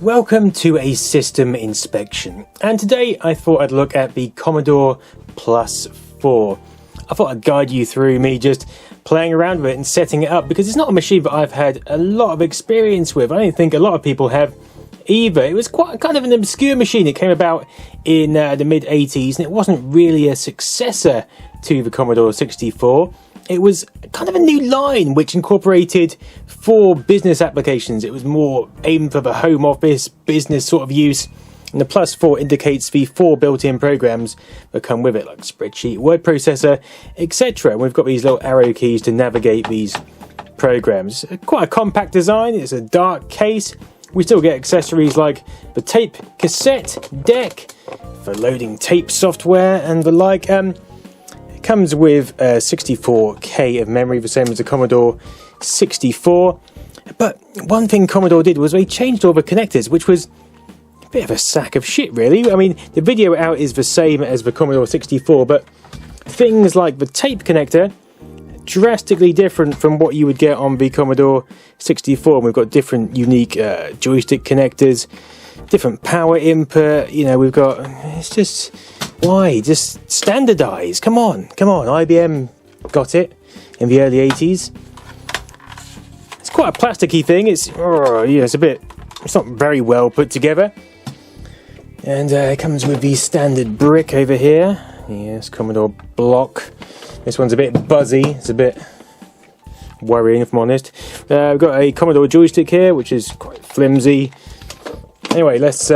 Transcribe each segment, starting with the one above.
Welcome to a system inspection, and today I thought I'd look at the Commodore Plus 4. I thought I'd guide you through me just playing around with it and setting it up, because it's not a machine that I've had a lot of experience with. I don't think a lot of people have either. It was quite kind of an obscure machine. It came about in the mid-80s, and it wasn't really a successor to the Commodore 64. It was kind of a new line which incorporated 4 business applications. It was more aimed for the home office, business sort of use. And the Plus 4 indicates the 4 built-in programs that come with it, like spreadsheet, word processor, etc. And we've got these little arrow keys to navigate these programs. Quite a compact design. It's a dark case. We still get accessories like the tape cassette deck for loading tape software and the like. It comes with 64K of memory, the same as the Commodore 64. But one thing Commodore did was they changed all the connectors, which was a bit of a sack of shit, really. I mean, the video out is the same as the Commodore 64, but things like the tape connector, drastically different from what you would get on the Commodore 64. We've got different unique joystick connectors, different power input. You know, we've got, it's just, why? Just standardize. Come on. IBM got it in the early 80s. It's quite a plasticky thing. It's, it's a bit, it's not very well put together. And it comes with the standard brick over here. Yes, Commodore block. This one's a bit buzzy. It's a bit worrying, if I'm honest. We've got a joystick here, which is quite flimsy. Anyway, let's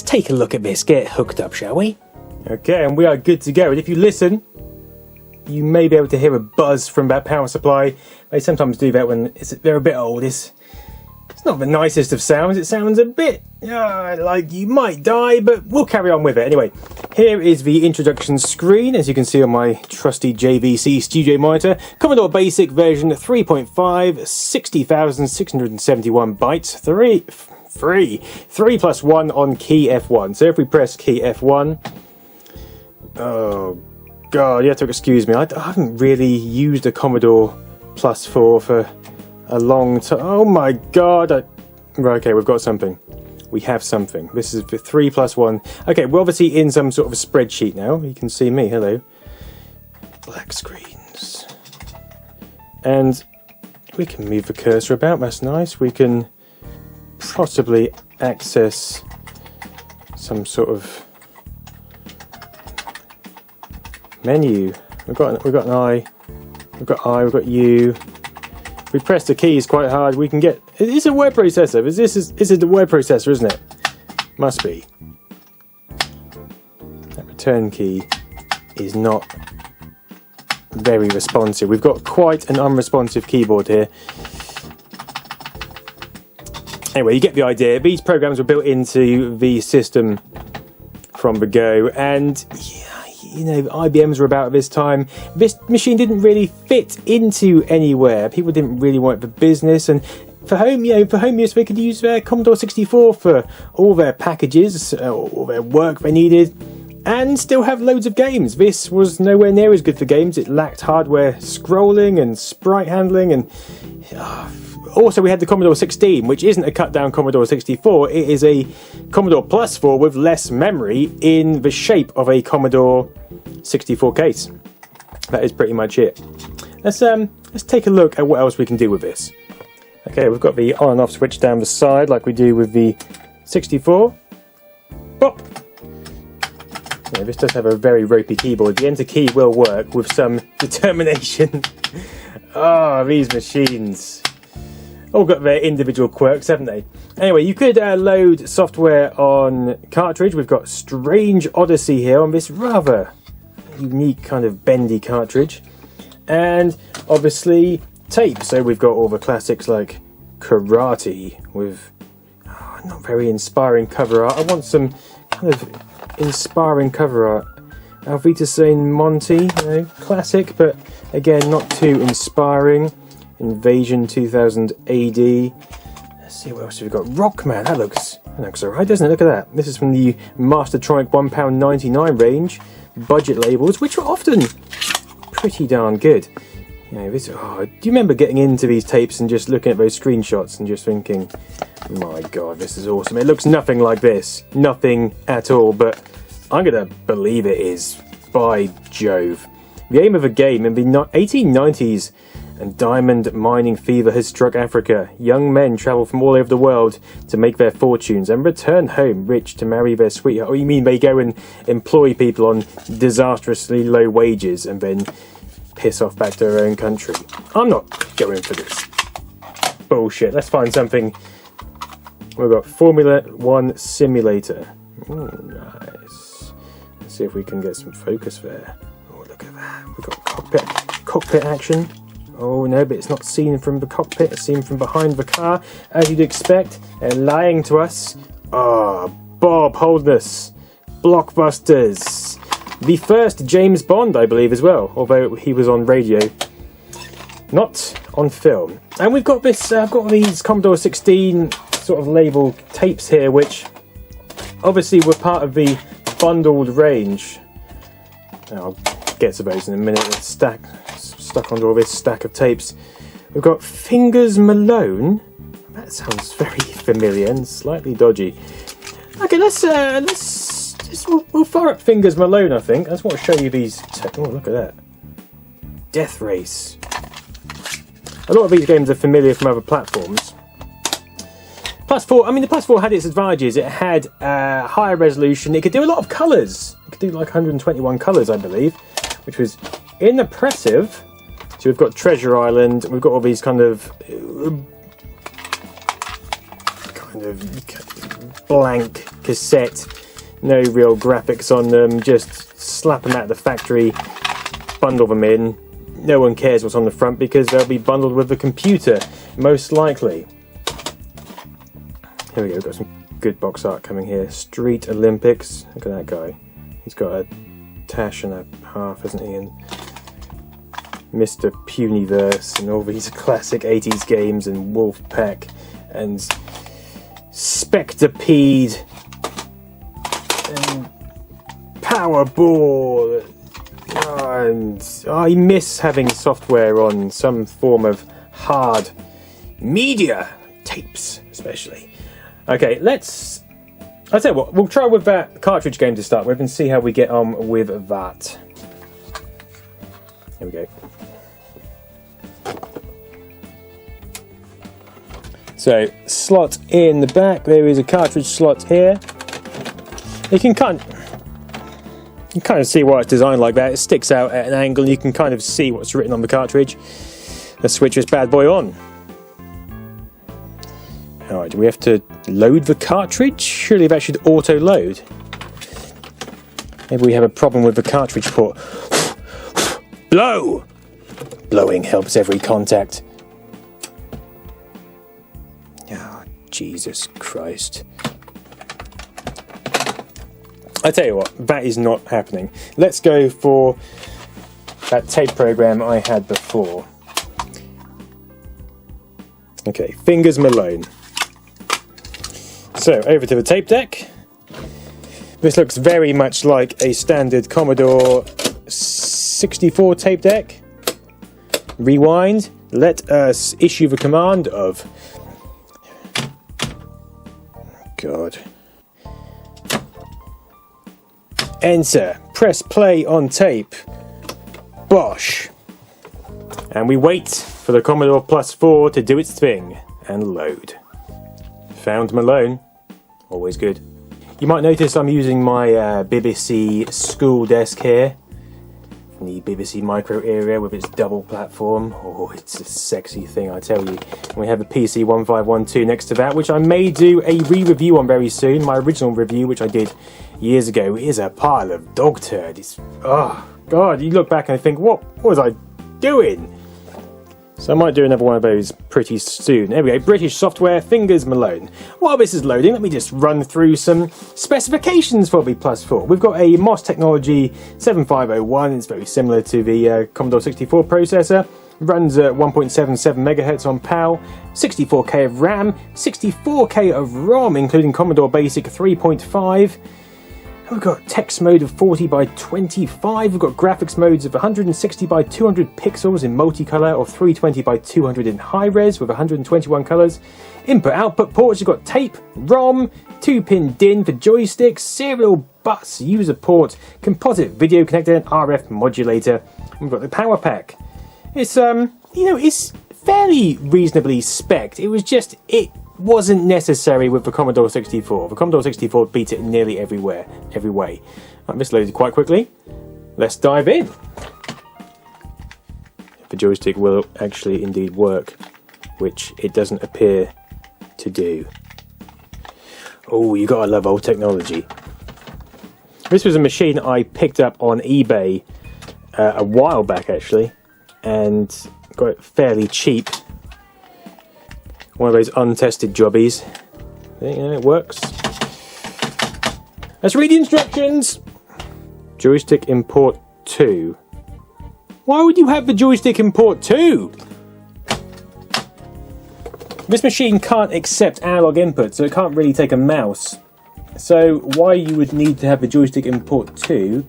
take a look at this. Get it hooked up, shall we? Okay, and we are good to go. And if you listen, you may be able to hear a buzz from that power supply. They sometimes do that when they're a bit old. It's not the nicest of sounds. It sounds a bit like you might die, but we'll carry on with it. Anyway, here is the introduction screen, as you can see on my trusty JVC studio monitor. Commodore Basic version 3.5, 60,671 bytes, 3 plus 1 on key F1. So if we press key F1, oh god, you have to excuse me. I haven't really used a Commodore Plus 4 for a long time. Oh my god. Right, okay, we've got something. We have something. This is the 3 plus 1. Okay, we're obviously in some sort of a spreadsheet now. You can see me. Hello. Black screens. And we can move the cursor about. That's nice. We can possibly access some sort of menu. We've got an I. We've got I. We've got U. If we press the keys quite hard, we can get... It's a word processor. This is the word processor, isn't it? Must be. That return key is not very responsive. We've got quite an unresponsive keyboard here. Anyway, you get the idea. These programs were built into the system from the go, and you know, IBMs were about at this time. This machine didn't really fit into anywhere. People didn't really want it for business, and for home, for home use, they could use their Commodore 64 for all their packages, all their work they needed, and still have loads of games. This was nowhere near as good for games. It lacked hardware scrolling and sprite handling, and also we had the Commodore 16, which isn't a cut down Commodore 64. It is a Commodore Plus 4 with less memory in the shape of a Commodore 64 case. That is pretty much it. Let's take a look at what else we can do with this. Okay, we've got the on and off switch down the side like we do with the 64. Pop! Yeah, this does have a very ropey keyboard. The enter key will work with some determination. These machines all got their individual quirks, haven't they? Anyway, you could load software on cartridge. We've got Strange Odyssey here on this rather unique kind of bendy cartridge. And obviously tape. So we've got all the classics like Karate with not very inspiring cover art. I want some kind of inspiring cover art. Alvita Saint Monty, classic, but again not too inspiring. Invasion 2000 AD. Let's see what else we've got. Rockman, that looks alright, doesn't it? Look at that. This is from the Mastertronic £1.99 range budget labels, which were often pretty darn good. You know, do you remember getting into these tapes and just looking at those screenshots and just thinking, my god, this is awesome. It looks nothing like this. Nothing at all, but I'm going to believe it is. By Jove. The aim of the game in the 1890s, and diamond mining fever has struck Africa. Young men travel from all over the world to make their fortunes and return home rich to marry their sweetheart. Oh, you mean they go and employ people on disastrously low wages and then piss off back to their own country? I'm not going for this bullshit. Let's find something. We've got Formula 1 Simulator. Oh, nice. Let's see if we can get some focus there. Oh, look at that. We've got cockpit action. Oh no, but it's not seen from the cockpit, it's seen from behind the car, as you'd expect. They're lying to us. Ah, Bob Holdness, Blockbusters. The first James Bond, I believe, as well, although he was on radio, not on film. And we've got this, I've got these Commodore 16 sort of label tapes here, which obviously were part of the bundled range. I'll get to those in a minute. It's stuck onto all this stack of tapes. We've got Fingers Malone. That sounds very familiar and slightly dodgy. Okay, we'll fire up Fingers Malone, I think. I just want to show you these. Oh, look at that. Death Race. A lot of these games are familiar from other platforms. Plus 4, I mean, the Plus 4 had its advantages. It had higher resolution. It could do a lot of colours. It could do like 121 colours, I believe, which was impressive. So we've got Treasure Island. We've got all these kind of blank cassette, no real graphics on them. Just slap them out of the factory, bundle them in. No one cares what's on the front because they'll be bundled with the computer, most likely. Here we go, we've got some good box art coming here. Street Olympics, look at that guy. He's got a tash and a half, hasn't he? And Mr. Puniverse and all these classic 80s games and Wolfpack and Spectropede and Powerball. And I miss having software on some form of hard media, tapes especially. Okay, I'll tell you what, we'll try with that cartridge game to start with and see how we get on with that. Here we go. So, slot in the back, there is a cartridge slot here. You can kind of see why it's designed like that. It sticks out at an angle and you can kind of see what's written on the cartridge. Let's switch this bad boy on. Alright, do we have to load the cartridge? Surely that should auto-load. Maybe we have a problem with the cartridge port. Blow! Blowing helps every contact. Oh, Jesus Christ. I tell you what, that is not happening. Let's go for that tape program I had before. Okay, Fingers Malone. So, over to the tape deck. This looks very much like a standard Commodore 64 tape deck. Rewind. Let us issue the command of... God. Enter. Press play on tape. Bosh. And we wait for the Commodore Plus 4 to do its thing and load. Found Malone. Always good. You might notice I'm using my BBC school desk here. From the BBC Micro area with its double platform. Oh, it's a sexy thing, I tell you. And we have a PC 1512 next to that, which I may do a re-review on very soon. My original review, which I did years ago, is a pile of dog turd. It's, oh, God, you look back and think, what was I doing? So I might do another one of those pretty soon. There we go, British software, Fingers Malone. While this is loading, let me just run through some specifications for the Plus 4. We've got a MOS Technology 7501, it's very similar to the Commodore 64 processor. Runs at 1.77 MHz on PAL, 64K of RAM, 64K of ROM, including Commodore Basic 3.5. We've got text mode of 40 by 25. We've got graphics modes of 160 by 200 pixels in multicolor or 320 by 200 in high res with 121 colors. Input output ports. You've got tape, ROM, 2-pin DIN for joysticks, serial bus user port, composite video connector, and RF modulator. We've got the power pack. It's it's fairly reasonably spec'd. It wasn't necessary with the Commodore 64. The Commodore 64 beat it nearly every way. Right, this loaded quite quickly. Let's dive in. If the joystick will actually indeed work, which it doesn't appear to do. Oh, you gotta love old technology. This was a machine I picked up on eBay a while back actually, and got it fairly cheap. One of those untested jobbies. Yeah, it works. Let's read the instructions. Joystick import 2. Why would you have the joystick import 2? This machine can't accept analog input, so it can't really take a mouse. So why you would need to have the joystick import 2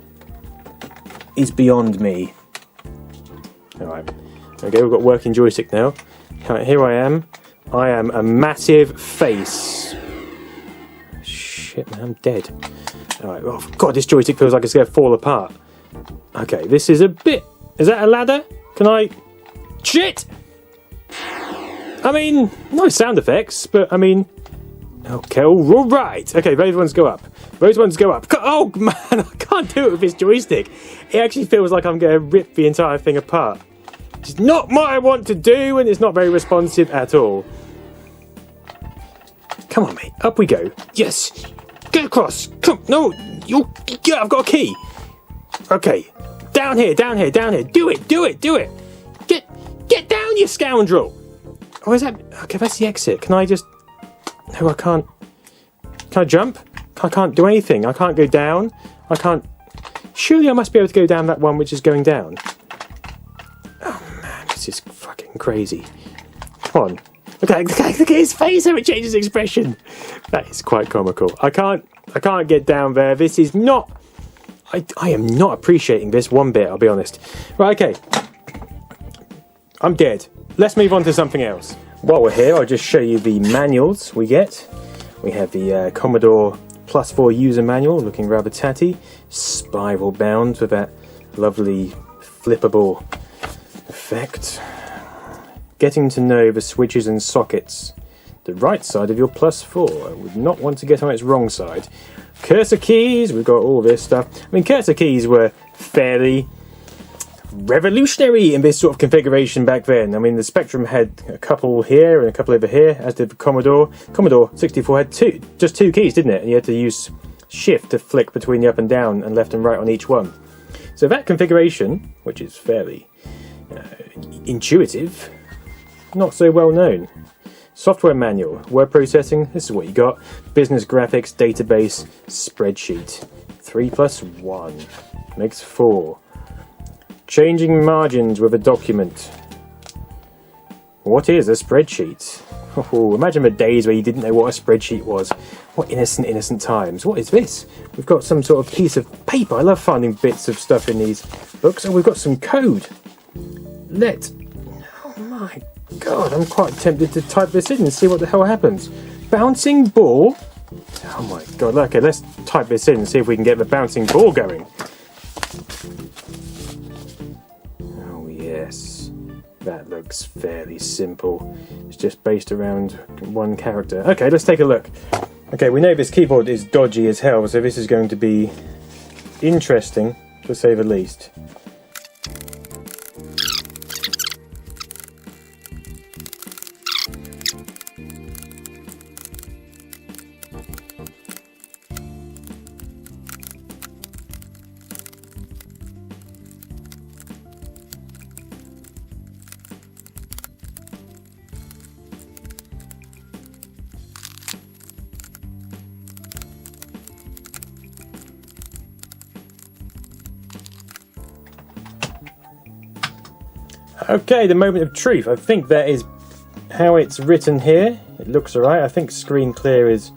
is beyond me. Alright, okay, we've got working joystick now. Here I am. I am a massive face. Shit, man, I'm dead. Alright, oh god, this joystick feels like it's going to fall apart. Okay, this is a bit... Is that a ladder? Can I... Shit! I mean, no sound effects, but I mean... Okay, alright. Okay, those ones go up. Those ones go up. Oh man, I can't do it with this joystick. It actually feels like I'm going to rip the entire thing apart. It's not what I want to do, and it's not very responsive at all. Come on, mate. Up we go. Yes. Get across. Come. No. You. Yeah, I've got a key. Okay. Down here. Down here. Down here. Do it. Do it. Do it. Get down, you scoundrel. Oh, is that? Okay, that's the exit. Can I just? No, I can't. Can I jump? I can't do anything. I can't go down. I can't. Surely I must be able to go down that one which is going down. This is fucking crazy. Come on. Look at his face how it changes expression. That is quite comical. I can't get down there. This is not... I am not appreciating this one bit, I'll be honest. Right, okay. I'm dead. Let's move on to something else. While we're here, I'll just show you the manuals we get. We have the Commodore Plus 4 user manual, looking rather tatty. Spiral bound with that lovely flippable effect. Getting to know the switches and sockets. The right side of your Plus 4. I would not want to get on its wrong side. Cursor keys, we've got all this stuff. I mean, cursor keys were fairly revolutionary in this sort of configuration back then. I mean, the Spectrum had a couple here and a couple over here, as did the Commodore. Commodore 64 had just two keys, didn't it? And you had to use Shift to flick between the up and down and left and right on each one. So that configuration, which is fairly intuitive, not so well known. Software manual, word processing, this is what you got. Business graphics, database, spreadsheet. 3 plus 1 makes 4. Changing margins with a document. What is a spreadsheet? Oh, imagine the days where you didn't know what a spreadsheet was. What innocent times. What is this? We've got some sort of piece of paper. I love finding bits of stuff in these books. And we've got some code. Oh my god, I'm quite tempted to type this in and see what the hell happens. Bouncing ball? Oh my god, okay, let's type this in and see if we can get the bouncing ball going. Oh yes, that looks fairly simple. It's just based around one character. Okay, let's take a look. Okay, we know this keyboard is dodgy as hell, so this is going to be interesting, to say the least. Okay, the moment of truth. I think that is how it's written here. It looks alright. I think screen clear is...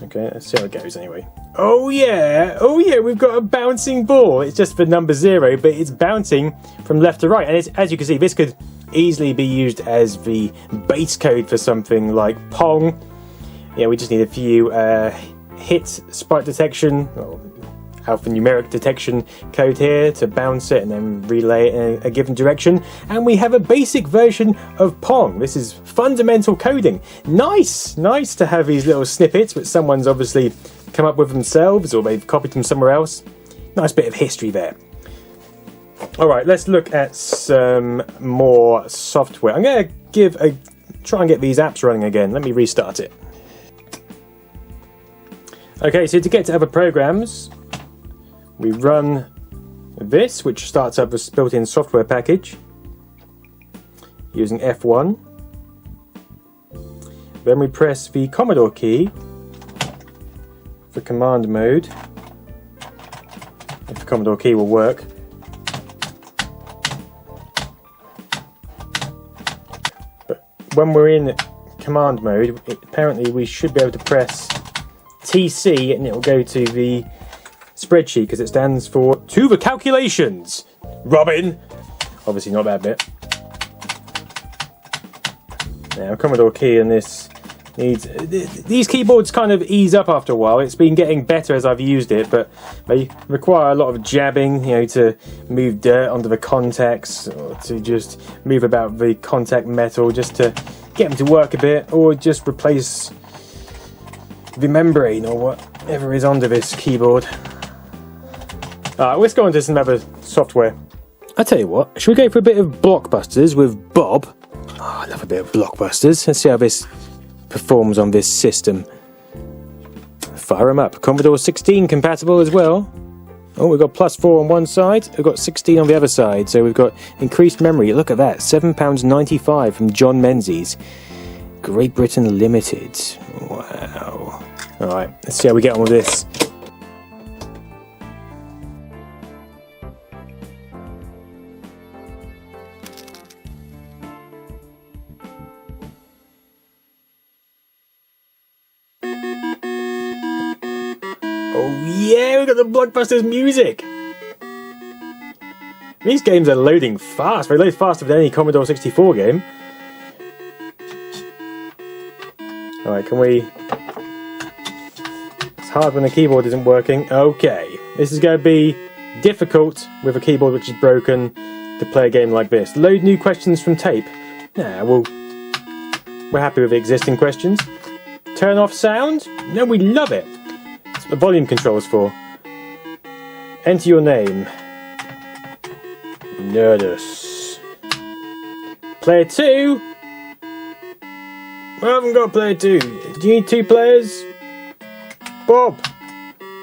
Okay, let's see how it goes anyway. Oh yeah, we've got a bouncing ball. It's just for number 0, but it's bouncing from left to right. And as you can see, this could easily be used as the base code for something like Pong. Yeah, we just need a few hit sprite detection, or alphanumeric detection code here to bounce it and then relay it in a given direction. And we have a basic version of Pong. This is fundamental coding. Nice to have these little snippets, which someone's obviously come up with themselves, or they've copied them somewhere else. Nice bit of history there. Alright, let's look at some more software. I'm going to try and get these apps running again. Let me restart it. Okay, so to get to other programs, we run this, which starts up with built-in software package using F1. Then we press the Commodore key for command mode, if the Commodore key will work. But when we're in command mode, apparently we should be able to press TC and it will go to the spreadsheet, because it stands for to the calculations. Robin! Obviously not that bit. Now, Commodore key in this needs... These keyboards kind of ease up after a while. It's been getting better as I've used it, but they require a lot of jabbing, you know, to move dirt onto the contacts, or to just move about the contact metal, just to get them to work a bit, or just replace the membrane, or whatever is under this keyboard. Alright, let's go on to some other software. I tell you what, should we go for a bit of Blockbusters with Bob? Oh, I love a bit of Blockbusters. Let's see how this performs on this system. Fire them up. Commodore 16 compatible as well. Oh, we've got +4 on one side, we've got 16 on the other side, so we've got increased memory. Look at that, £7.95 from John Menzies. Great Britain Limited. Wow. Alright, let's see how we get on with this. Oh yeah, we've got the Blockbusters music! These games are loading fast. They load faster than any Commodore 64 game. Alright, can we... It's hard when the keyboard isn't working. Okay, this is going to be difficult with a keyboard which is broken to play a game like this. Load new questions from tape. Nah, we're happy with the existing questions. Turn off sound? No, we love it. That's what the volume control's for. Enter your name. Nerdus. Player 2? I haven't got player 2. Do you need 2 players? Bob,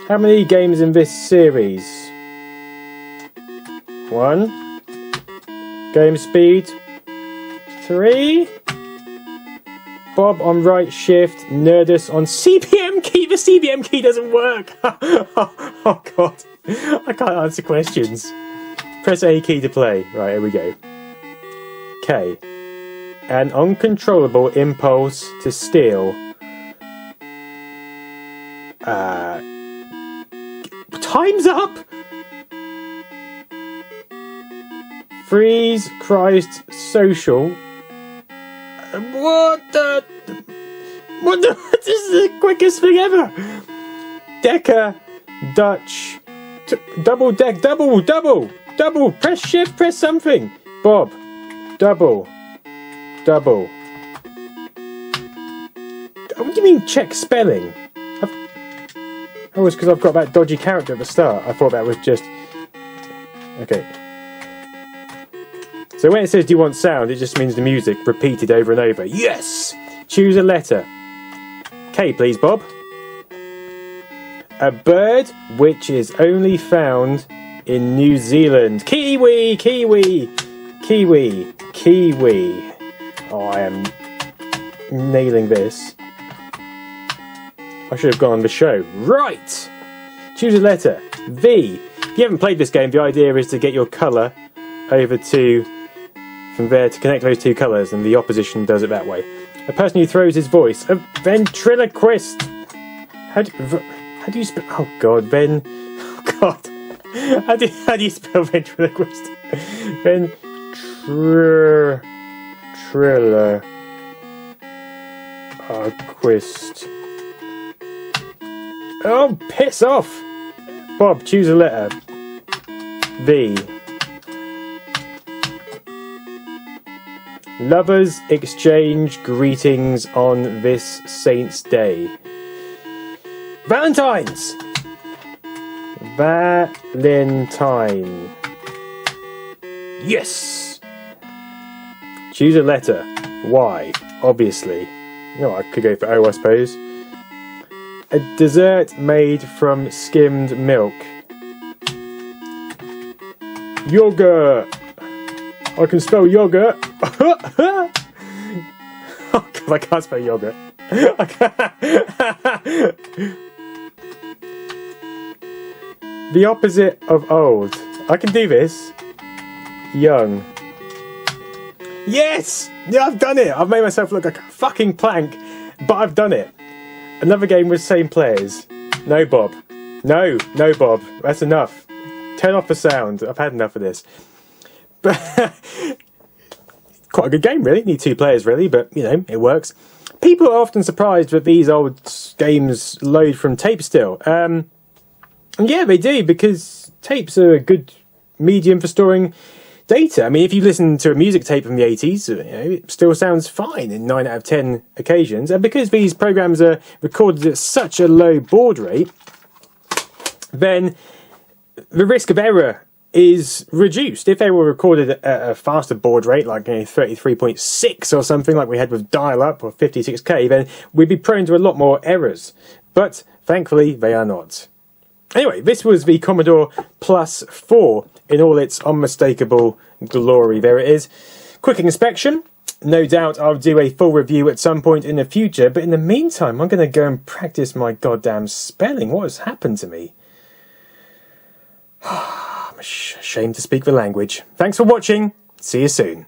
how many games in this series? 1. Game speed. 3. Bob on right shift. Nerdus on CPM key. The CPM key doesn't work. Oh god. I can't answer questions. Press A key to play. Right, here we go. K. An uncontrollable impulse to steal. Time's up! Freeze Christ Social. What the... This is the quickest thing ever! Decker, Dutch, double, press shift, press something! Bob, double. What do you mean check spelling? Oh, it's because I've got that dodgy character at the start. I thought that was just... Okay. So when it says do you want sound, it just means the music repeated over and over. Yes! Choose a letter. K, please, Bob. A bird which is only found in New Zealand. Kiwi! Oh, I am nailing this. I should have gone on the show. Right! Choose a letter. V. If you haven't played this game, the idea is to get your colour over to... from there to connect those 2 colours, and the opposition does it that way. A person who throws his voice. A ventriloquist. How do you spell? Oh God, Ben. Oh God. How do you spell ventriloquist? Ventriloquist. Oh, piss off! Bob, choose a letter. V. Lovers exchange greetings on this Saint's Day. Valentine's! Valentine. Yes! Choose a letter. Y, obviously. No, I could go for O, I suppose. A dessert made from skimmed milk. Yogurt! I can spell yogurt. Oh God, I can't spell yogurt. The opposite of old. I can do this. Young. Yes! Yeah, I've done it! I've made myself look like a fucking plank, but I've done it. Another game with same players. No, Bob. No, Bob. That's enough. Turn off the sound. I've had enough of this. But quite a good game, really. Need 2 players, really, but, you know, it works. People are often surprised that these old games load from tape still. And yeah, they do, because tapes are a good medium for storing data. I mean, if you listen to a music tape from the 80s, you know, it still sounds fine in 9 out of 10 occasions. And because these programs are recorded at such a low baud rate, then the risk of error is reduced. If they were recorded at a faster baud rate, like 33.6 or something like we had with dial-up or 56k, then we'd be prone to a lot more errors. But thankfully, they are not. Anyway, this was the Commodore Plus 4 in all its unmistakable glory. There it is. Quick inspection. No doubt I'll do a full review at some point in the future, but in the meantime, I'm going to go and practice my goddamn spelling. What has happened to me? I'm ashamed to speak the language. Thanks for watching. See you soon.